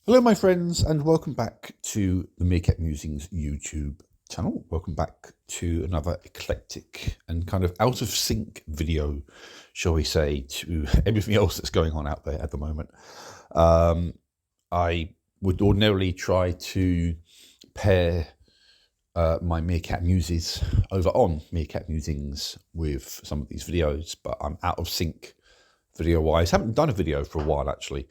Hello, my friends, and welcome back to the Meerkat Musings YouTube channel. Welcome back to another eclectic and kind of out of sync video, shall we say, to everything else that's going on out there at the moment. I would ordinarily try to pair my Meerkat Muses over on Meerkat Musings with some of these videos, but I'm out of sync video-wise. Haven't done a video for a while, actually.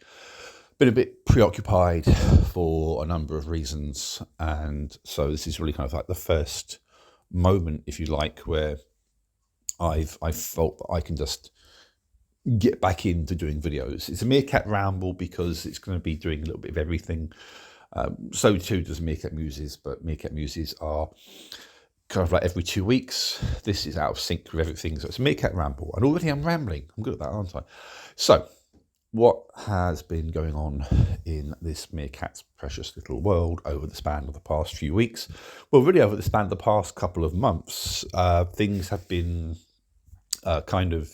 Been a bit preoccupied for a number of reasons, and so this is really kind of like the first moment, if you like, where I've felt that I can just get back into doing videos. It's a Meerkat Ramble because it's going to be doing a little bit of everything. So too does Meerkat Muses, but Meerkat Muses are kind of like every 2 weeks. This is out of sync with everything, so it's a Meerkat Ramble, and already I'm rambling. I'm good at that, aren't I? So, what has been going on in this Meerkat's precious little world over the span of the past few weeks? Well, really over the span of the past couple of months, things have been kind of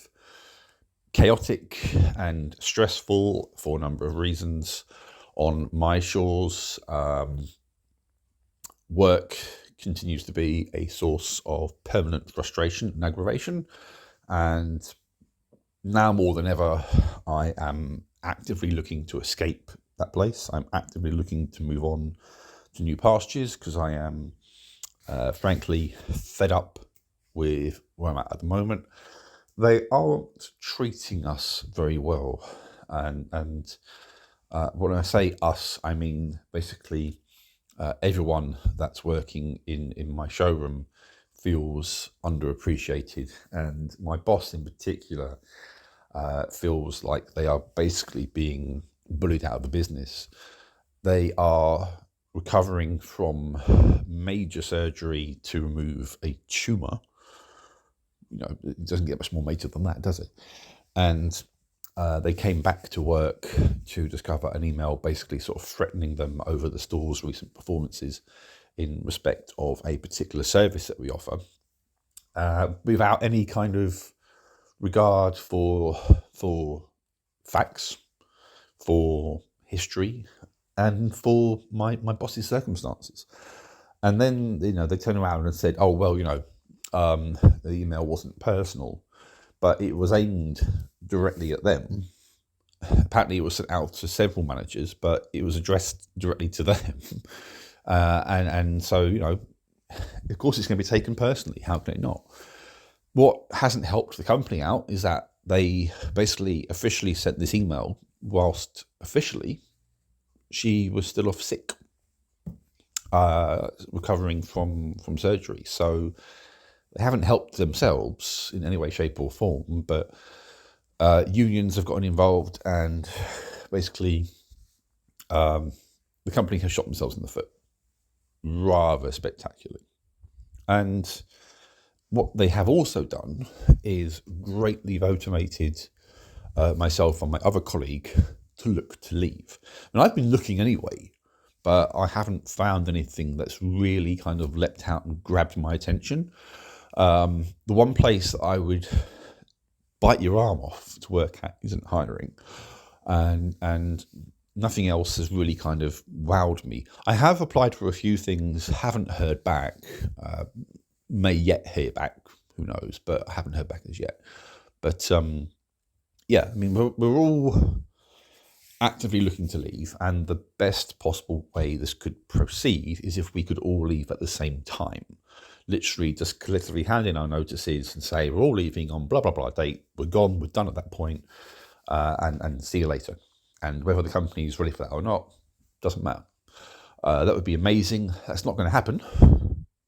chaotic and stressful for a number of reasons on my shores. Work continues to be a source of permanent frustration and aggravation, and now more than ever, I am actively looking to escape that place. I'm actively looking to move on to new pastures because I am, frankly, fed up with where I'm at the moment. They aren't treating us very well. And when I say us, I mean basically everyone that's working in my showroom feels underappreciated. And my boss in particular feels like they are basically being bullied out of the business. They are recovering from major surgery to remove a tumour. You know, it doesn't get much more major than that, does it? And they came back to work to discover an email basically sort of threatening them over the store's recent performances in respect of a particular service that we offer, without any kind of regard for facts, for history, and for my boss's circumstances. And then, you know, they turned around and said, oh, well, you know, the email wasn't personal, but it was aimed directly at them. Apparently it was sent out to several managers, but it was addressed directly to them. And so, you know, of course it's going to be taken personally. How can it not? What hasn't helped the company out is that they basically officially sent this email whilst officially she was still off sick, recovering from surgery. So they haven't helped themselves in any way, shape or form, but unions have gotten involved, and basically the company has shot themselves in the foot rather spectacularly. And what they have also done is greatly motivated myself and my other colleague to look to leave. And I've been looking anyway, but I haven't found anything that's really kind of leapt out and grabbed my attention. The one place that I would bite your arm off to work at isn't hiring, and nothing else has really kind of wowed me. I have applied for a few things, haven't heard back. May yet hear back, who knows, but I haven't heard back as yet. But yeah, I mean, we're all actively looking to leave, and the best possible way this could proceed is if we could all leave at the same time. Literally just collectively hand in our notices and say, we're all leaving on blah, blah, blah date, we're gone, we're done at that point, and see you later. And whether the company is ready for that or not, doesn't matter. That would be amazing. That's not going to happen.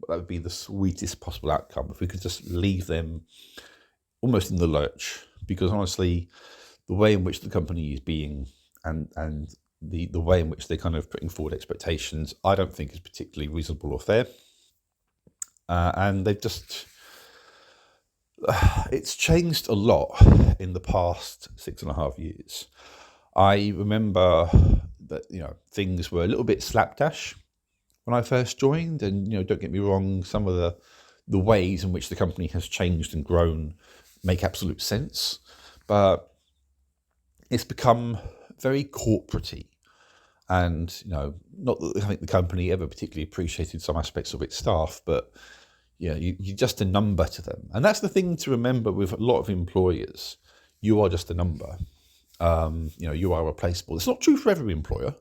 That would be the sweetest possible outcome if we could just leave them almost in the lurch. Because honestly, the way in which the company is being and the way in which they're kind of putting forward expectations, I don't think is particularly reasonable or fair. And they've just, it's changed a lot in the past 6.5 years. I remember that, you know, things were a little bit slapdash when I first joined, and, you know, don't get me wrong, some of the ways in which the company has changed and grown make absolute sense. but it's become very corporate-y. And, not that I think the company ever particularly appreciated some aspects of its staff, but you're just a number to them. And that's the thing to remember with a lot of employers. You are just a number. You are replaceable. It's not true for every employer,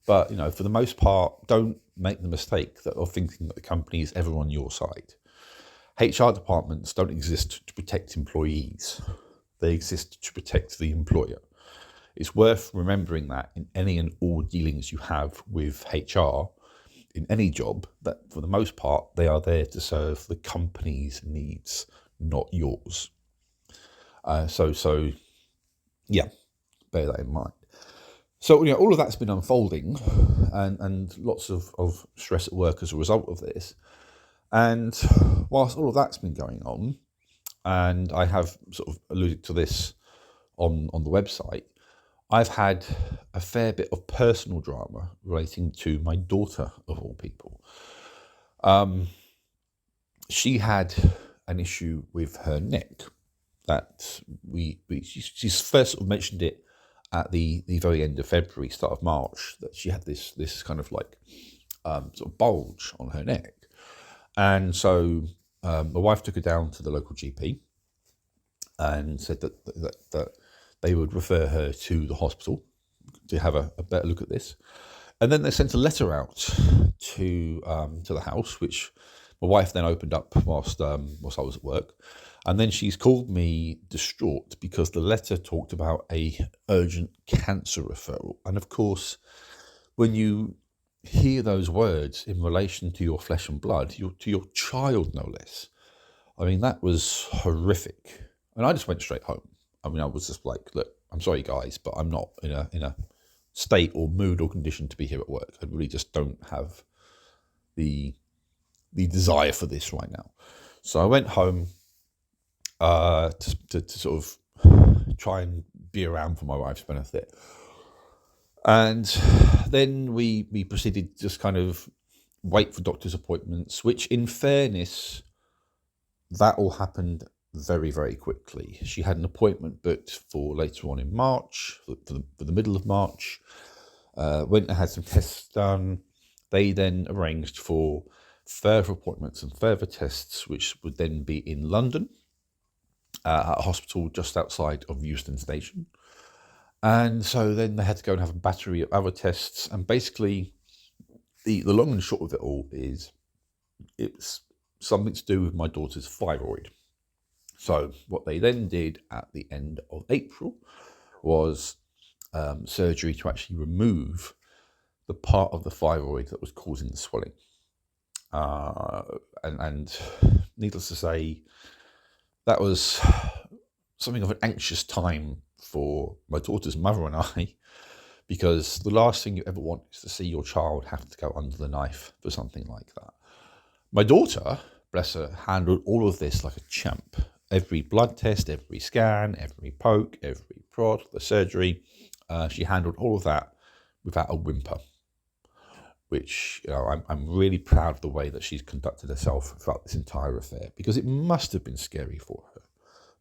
but, for the most part, don't make the mistake of thinking that the company is ever on your side. HR departments don't exist to protect employees. They exist to protect the employer. It's worth remembering that in any and all dealings you have with HR, in any job, that for the most part, they are there to serve the company's needs, not yours. So yeah, bear that in mind. So, all of that's been unfolding and lots of stress at work as a result of this. And whilst all of that's been going on, and I have sort of alluded to this on the website, I've had a fair bit of personal drama relating to my daughter, of all people. She had an issue with her neck that she's first sort of mentioned it at the very end of February, start of March, that she had this kind of like sort of bulge on her neck. And so my wife took her down to the local GP and said that they would refer her to the hospital to have a better look at this. And then they sent a letter out to the house, which my wife then opened up whilst I was at work. And then she's called me distraught because the letter talked about a urgent cancer referral. And of course, when you hear those words in relation to your flesh and blood, to your child no less, I mean, that was horrific. And I just went straight home. I mean, I was just like, look, I'm sorry, guys, but I'm not in a state or mood or condition to be here at work. I really just don't have the desire for this right now. So I went home to sort of try and be around for my wife's benefit. And then we proceeded to just kind of wait for doctor's appointments, which in fairness, that all happened very, very quickly. She had an appointment booked for later on in March, for the middle of March. Went and had some tests done. They then arranged for further appointments and further tests, which would then be in London, at a hospital just outside of Euston Station. And so then they had to go and have a battery of other tests. And basically, the long and short of it all is it's something to do with my daughter's thyroid. So what they then did at the end of April was surgery to actually remove the part of the thyroid that was causing the swelling. And needless to say, that was something of an anxious time for my daughter's mother and I, because the last thing you ever want is to see your child have to go under the knife for something like that. My daughter, bless her, handled all of this like a champ. Every blood test, every scan, every poke, every prod, the surgery, she handled all of that without a whimper, which I'm really proud of the way that she's conducted herself throughout this entire affair, because it must have been scary for her.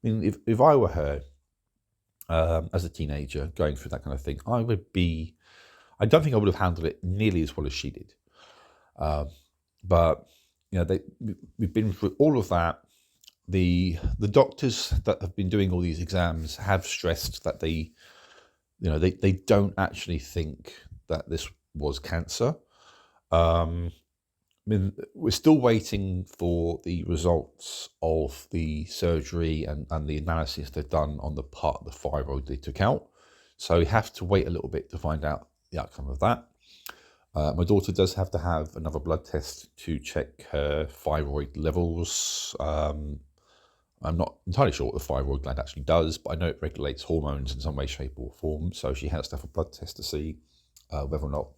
I mean, if I were her as a teenager going through that kind of thing, I don't think I would have handled it nearly as well as she did. But we've been through all of that. The doctors that have been doing all these exams have stressed that they don't actually think that this was cancer. I mean, we're still waiting for the results of the surgery and the analysis they've done on the part of the thyroid they took out. So we have to wait a little bit to find out the outcome of that. My daughter does have to have another blood test to check her thyroid levels. I'm not entirely sure what the thyroid gland actually does, but I know it regulates hormones in some way, shape or form. So she has to have a blood test to see whether or not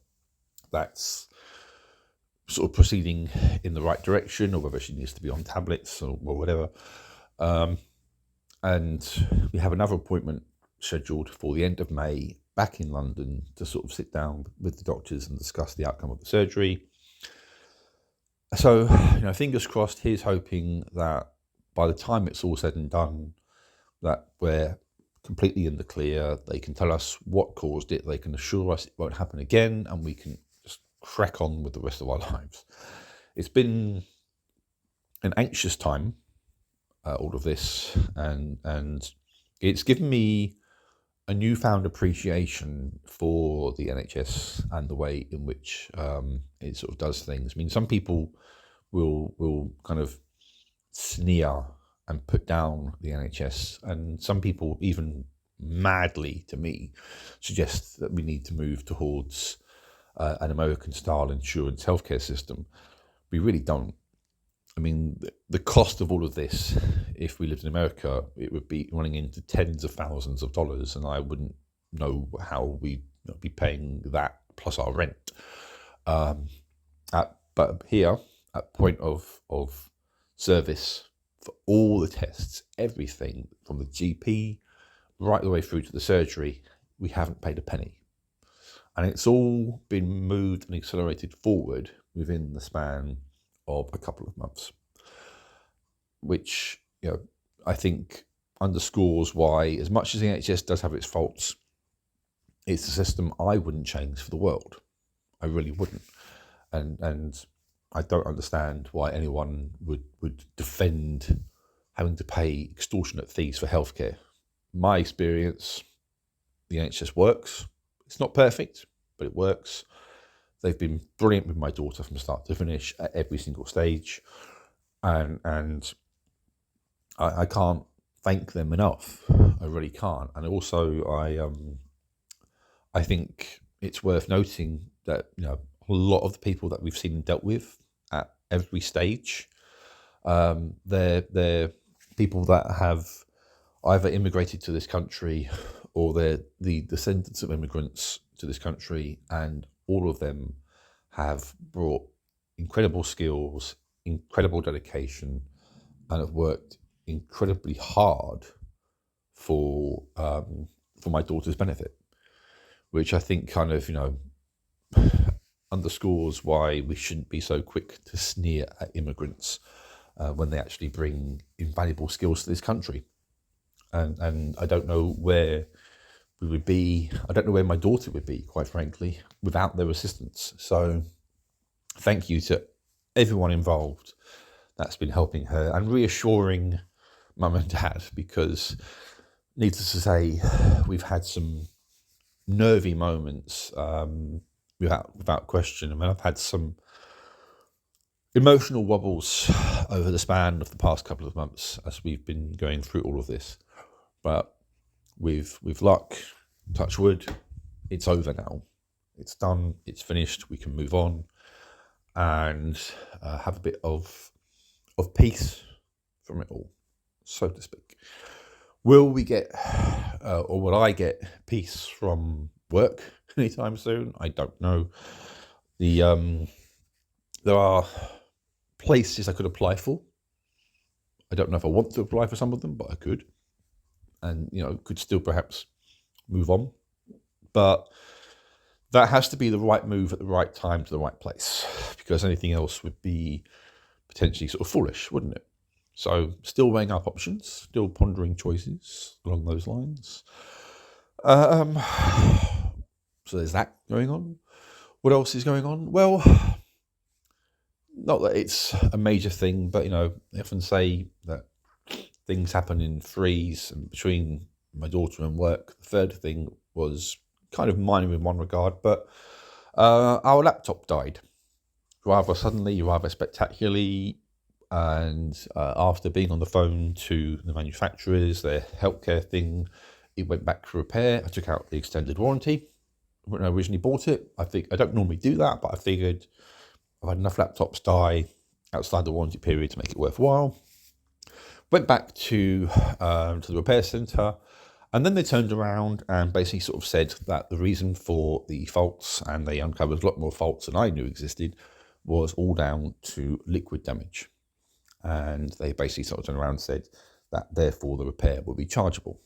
that's sort of proceeding in the right direction, or whether she needs to be on tablets or whatever. And we have another appointment scheduled for the end of May back in London to sort of sit down with the doctors and discuss the outcome of the surgery. So, fingers crossed, here's hoping that by the time it's all said and done, that we're completely in the clear. They can tell us what caused it. They can assure us it won't happen again, and we can just crack on with the rest of our lives. It's been an anxious time, all of this, and it's given me a newfound appreciation for the NHS and the way in which it sort of does things. I mean, some people will kind of sneer and put down the NHS, and some people even madly, to me, suggest that we need to move towards an American-style insurance healthcare system. We really don't. I mean, the cost of all of this, if we lived in America, it would be running into tens of thousands of dollars, and I wouldn't know how we'd be paying that plus our rent. But here, at point of service for all the tests, everything from the GP right the way through to the surgery, we haven't paid a penny. And it's all been moved and accelerated forward within the span of a couple of months, which I think underscores why, as much as the NHS does have its faults, it's a system I wouldn't change for the world. I really wouldn't, and I don't understand why anyone would defend having to pay extortionate fees for healthcare. My experience, the NHS works. It's not perfect, but it works. They've been brilliant with my daughter from start to finish at every single stage, and I can't thank them enough. I really can't. And also, I think it's worth noting that a lot of the people that we've seen and dealt with at every stage, they're people that have either immigrated to this country or they're the descendants of immigrants to this country, and all of them have brought incredible skills, incredible dedication, and have worked incredibly hard for my daughter's benefit, which I think kind of underscores why we shouldn't be so quick to sneer at immigrants when they actually bring invaluable skills to this country. And I don't know where we would be. I don't know where my daughter would be, quite frankly, without their assistance. So thank you to everyone involved that's been helping her and reassuring mum and dad, because needless to say, we've had some nervy moments, without question. I mean, I've had some emotional wobbles over the span of the past couple of months as we've been going through all of this. But with luck, touch wood, it's over now. It's done. It's finished. We can move on and have a bit of peace from it all, so to speak. Will we get, or will I get peace from work anytime soon? I don't know. There are places I could apply for. I don't know if I want to apply for some of them, but I could. And, could still perhaps move on. But that has to be the right move at the right time to the right place, because anything else would be potentially sort of foolish, wouldn't it? So still weighing up options, still pondering choices along those lines. So there's that going on. What else is going on? Well, not that it's a major thing, but, they often say that things happen in threes, and between my daughter and work, the third thing was kind of minor in one regard, but our laptop died rather suddenly, rather spectacularly. And after being on the phone to the manufacturers, their healthcare thing, it went back for repair. I took out the extended warranty when I originally bought it. I don't normally do that, but I figured I've had enough laptops die outside the warranty period to make it worthwhile. Went back to the repair centre, and then they turned around and basically sort of said that the reason for the faults, and they uncovered a lot more faults than I knew existed, was all down to liquid damage. And they basically sort of turned around and said that therefore the repair will be chargeable.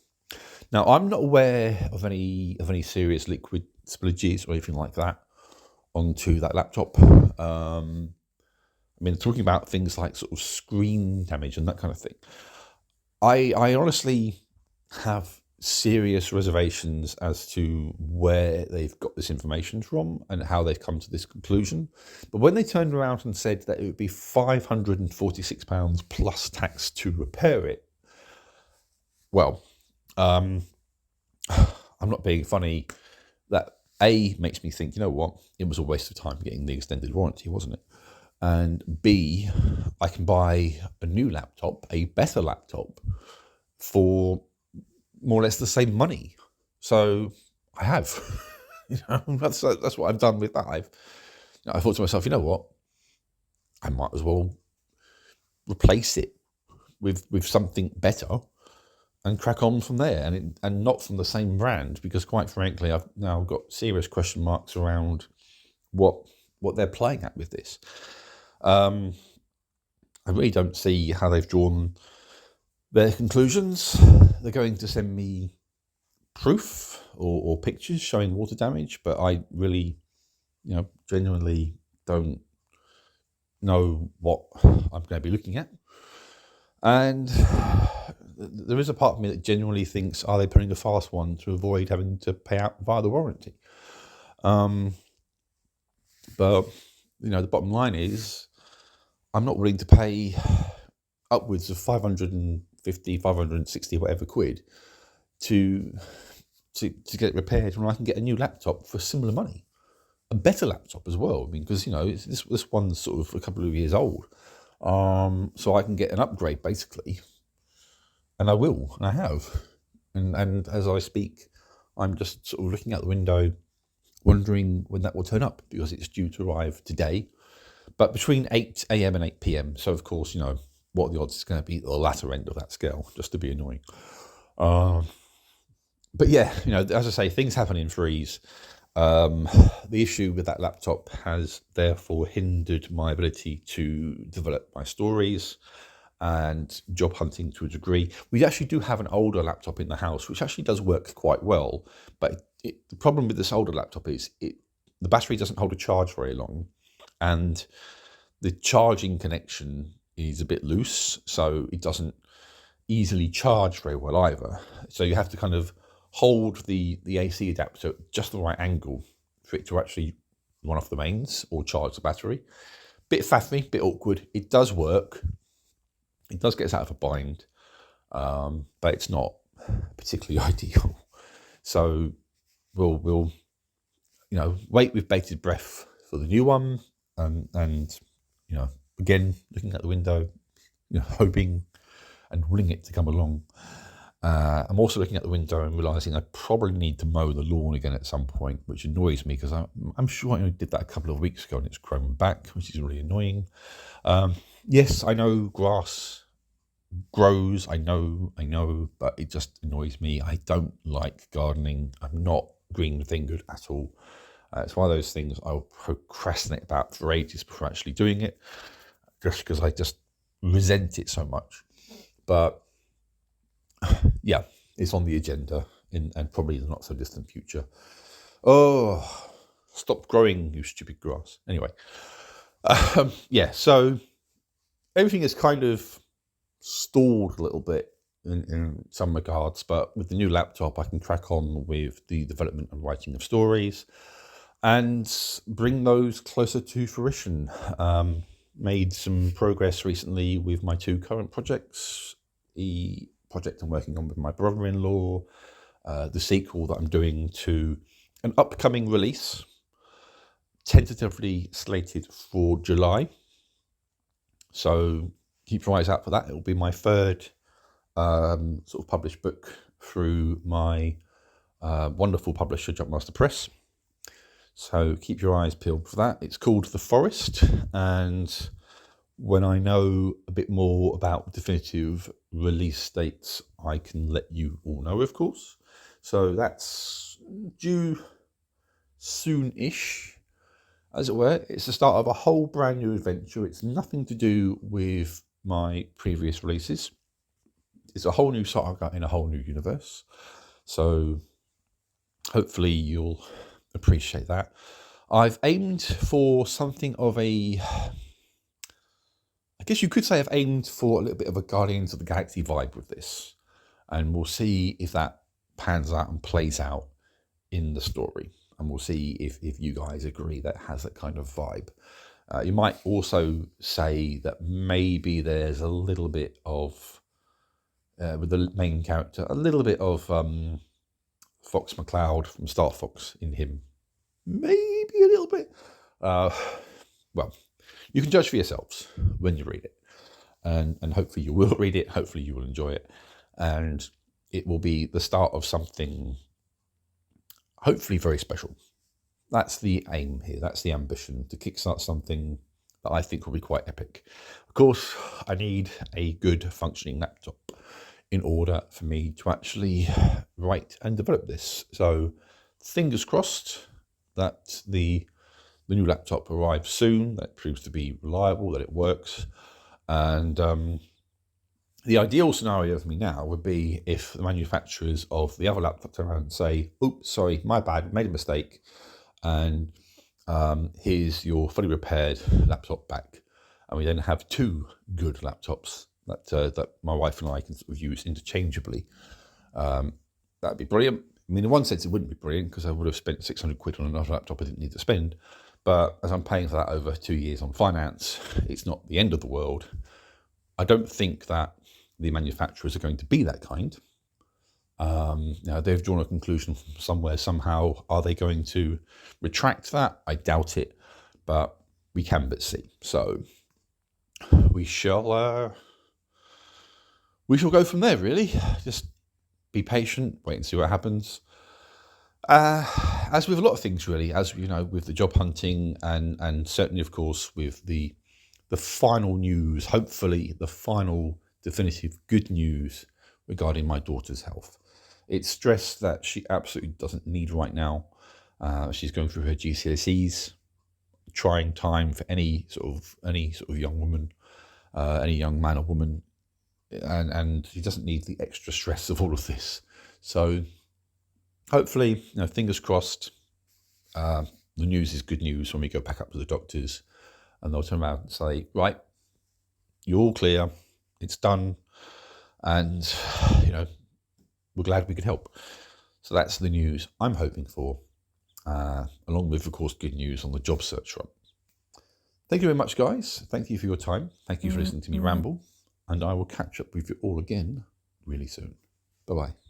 Now, I'm not aware of any serious liquid spillages or anything like that onto that laptop. I mean, talking about things like sort of screen damage and that kind of thing. I honestly have serious reservations as to where they've got this information from and how they've come to this conclusion. But when they turned around and said that it would be £546 plus tax to repair it, well, I'm not being funny. That A, makes me think, you know what, it was a waste of time getting the extended warranty, wasn't it? And B, I can buy a new laptop, a better laptop, for more or less the same money. So I have. That's what I've done with that. I thought to myself, you know what, I might as well replace it with something better and crack on from there, and not from the same brand, because quite frankly, I've now got serious question marks around what they're playing at with this. I really don't see how they've drawn their conclusions. They're going to send me proof or pictures showing water damage, but I really, genuinely don't know what I'm going to be looking at. And there is a part of me that genuinely thinks, are they putting a fast one to avoid having to pay out via the warranty? But, the bottom line is, I'm not willing to pay upwards of 550, 560, whatever quid to get it repaired when I can get a new laptop for similar money. A better laptop as well, because, this one's sort of a couple of years old. So I can get an upgrade, basically. And I will, and I have. And as I speak, I'm just sort of looking out the window, wondering when that will turn up, because it's due to arrive today. But between 8 a.m. and 8 p.m. So, of course, what the odds is going to be at the latter end of that scale, just to be annoying. But yeah, as I say, things happen in threes. The issue with that laptop has therefore hindered my ability to develop my stories and job hunting to a degree. We actually do have an older laptop in the house, which actually does work quite well. But the problem with this older laptop is the battery doesn't hold a charge very long, and the charging connection is a bit loose, so it doesn't easily charge very well either. So you have to kind of hold the AC adapter at just the right angle for it to actually run off the mains or charge the battery. Bit faffy, bit awkward. It does work. It does get us out of a bind, but it's not particularly ideal. So we'll wait with bated breath for the new one, and again, looking out the window, hoping and willing it to come along. I'm also looking at the window and realising I probably need to mow the lawn again at some point, which annoys me, because I'm sure I did that a couple of weeks ago and it's grown back, which is really annoying. Yes, I know grass grows, I know, but it just annoys me. I don't like gardening. I'm not green-fingered at all. It's one of those things I'll procrastinate about for ages before actually doing it, just because I just resent it so much. But yeah, it's on the agenda and probably the not so distant future. Oh, stop growing, you stupid grass. Anyway, yeah, so everything is kind of stalled a little bit in some regards, but with the new laptop, I can crack on with the development and writing of stories and bring those closer to fruition. Made some progress recently with my two current projects. The project I'm working on with my brother-in-law, the sequel that I'm doing to an upcoming release, tentatively slated for July. So keep your eyes out for that. It will be my third sort of published book through my wonderful publisher, Jumpmaster Press. So keep your eyes peeled for that. It's called The Forest, and when I know a bit more about definitive release dates, I can let you all know, of course. So that's due soon-ish, as it were. It's the start of a whole brand new adventure. It's nothing to do with my previous releases. It's a whole new saga in a whole new universe. So hopefully you'll appreciate that. I've aimed for something of a... I guess you could say I've aimed for a little bit of a Guardians of the Galaxy vibe with this. And we'll see if that pans out and plays out in the story. And we'll see if you guys agree that has that kind of vibe. You might also say that maybe there's a little bit of, with the main character, a little bit of Fox McCloud from Star Fox in him. Maybe a little bit. Well, you can judge for yourselves when you read it. And hopefully you will read it. Hopefully you will enjoy it. And it will be the start of something hopefully very special. That's the aim here. That's the ambition, to kickstart something that I think will be quite epic. Of course, I need a good functioning laptop in order for me to actually write and develop this. So fingers crossed that the new laptop arrives soon, that it proves to be reliable, that it works. And the ideal scenario for me now would be if the manufacturers of the other laptop turn around and say, oops, sorry, my bad, made a mistake, and here's your fully repaired laptop back. And we then have two good laptops that my wife and I can sort of use interchangeably. That'd be brilliant. I mean, in one sense, it wouldn't be brilliant because I would have spent 600 quid on another laptop I didn't need to spend. But as I'm paying for that over 2 years on finance, it's not the end of the world. I don't think that the manufacturers are going to be that kind. Now they've drawn a conclusion from somewhere, somehow. Are they going to retract that? I doubt it, but we can but see. So we shall go from there, really. Just be patient, wait and see what happens. As with a lot of things, really, as you know, with the job hunting and certainly, of course, with the final news, hopefully the final definitive good news regarding my daughter's health. It's stress that she absolutely doesn't need right now. She's going through her GCSEs, trying time for any sort of young woman, any young man or woman, and she doesn't need the extra stress of all of this. So hopefully, fingers crossed, the news is good news when we go back up to the doctors, and they'll turn around and say, right, you're all clear, it's done, and we're glad we could help. So that's the news I'm hoping for, along with, of course, good news on the job search front. Thank you very much, guys. Thank you for your time. Thank you for listening to me ramble, and I will catch up with you all again really soon. Bye-bye.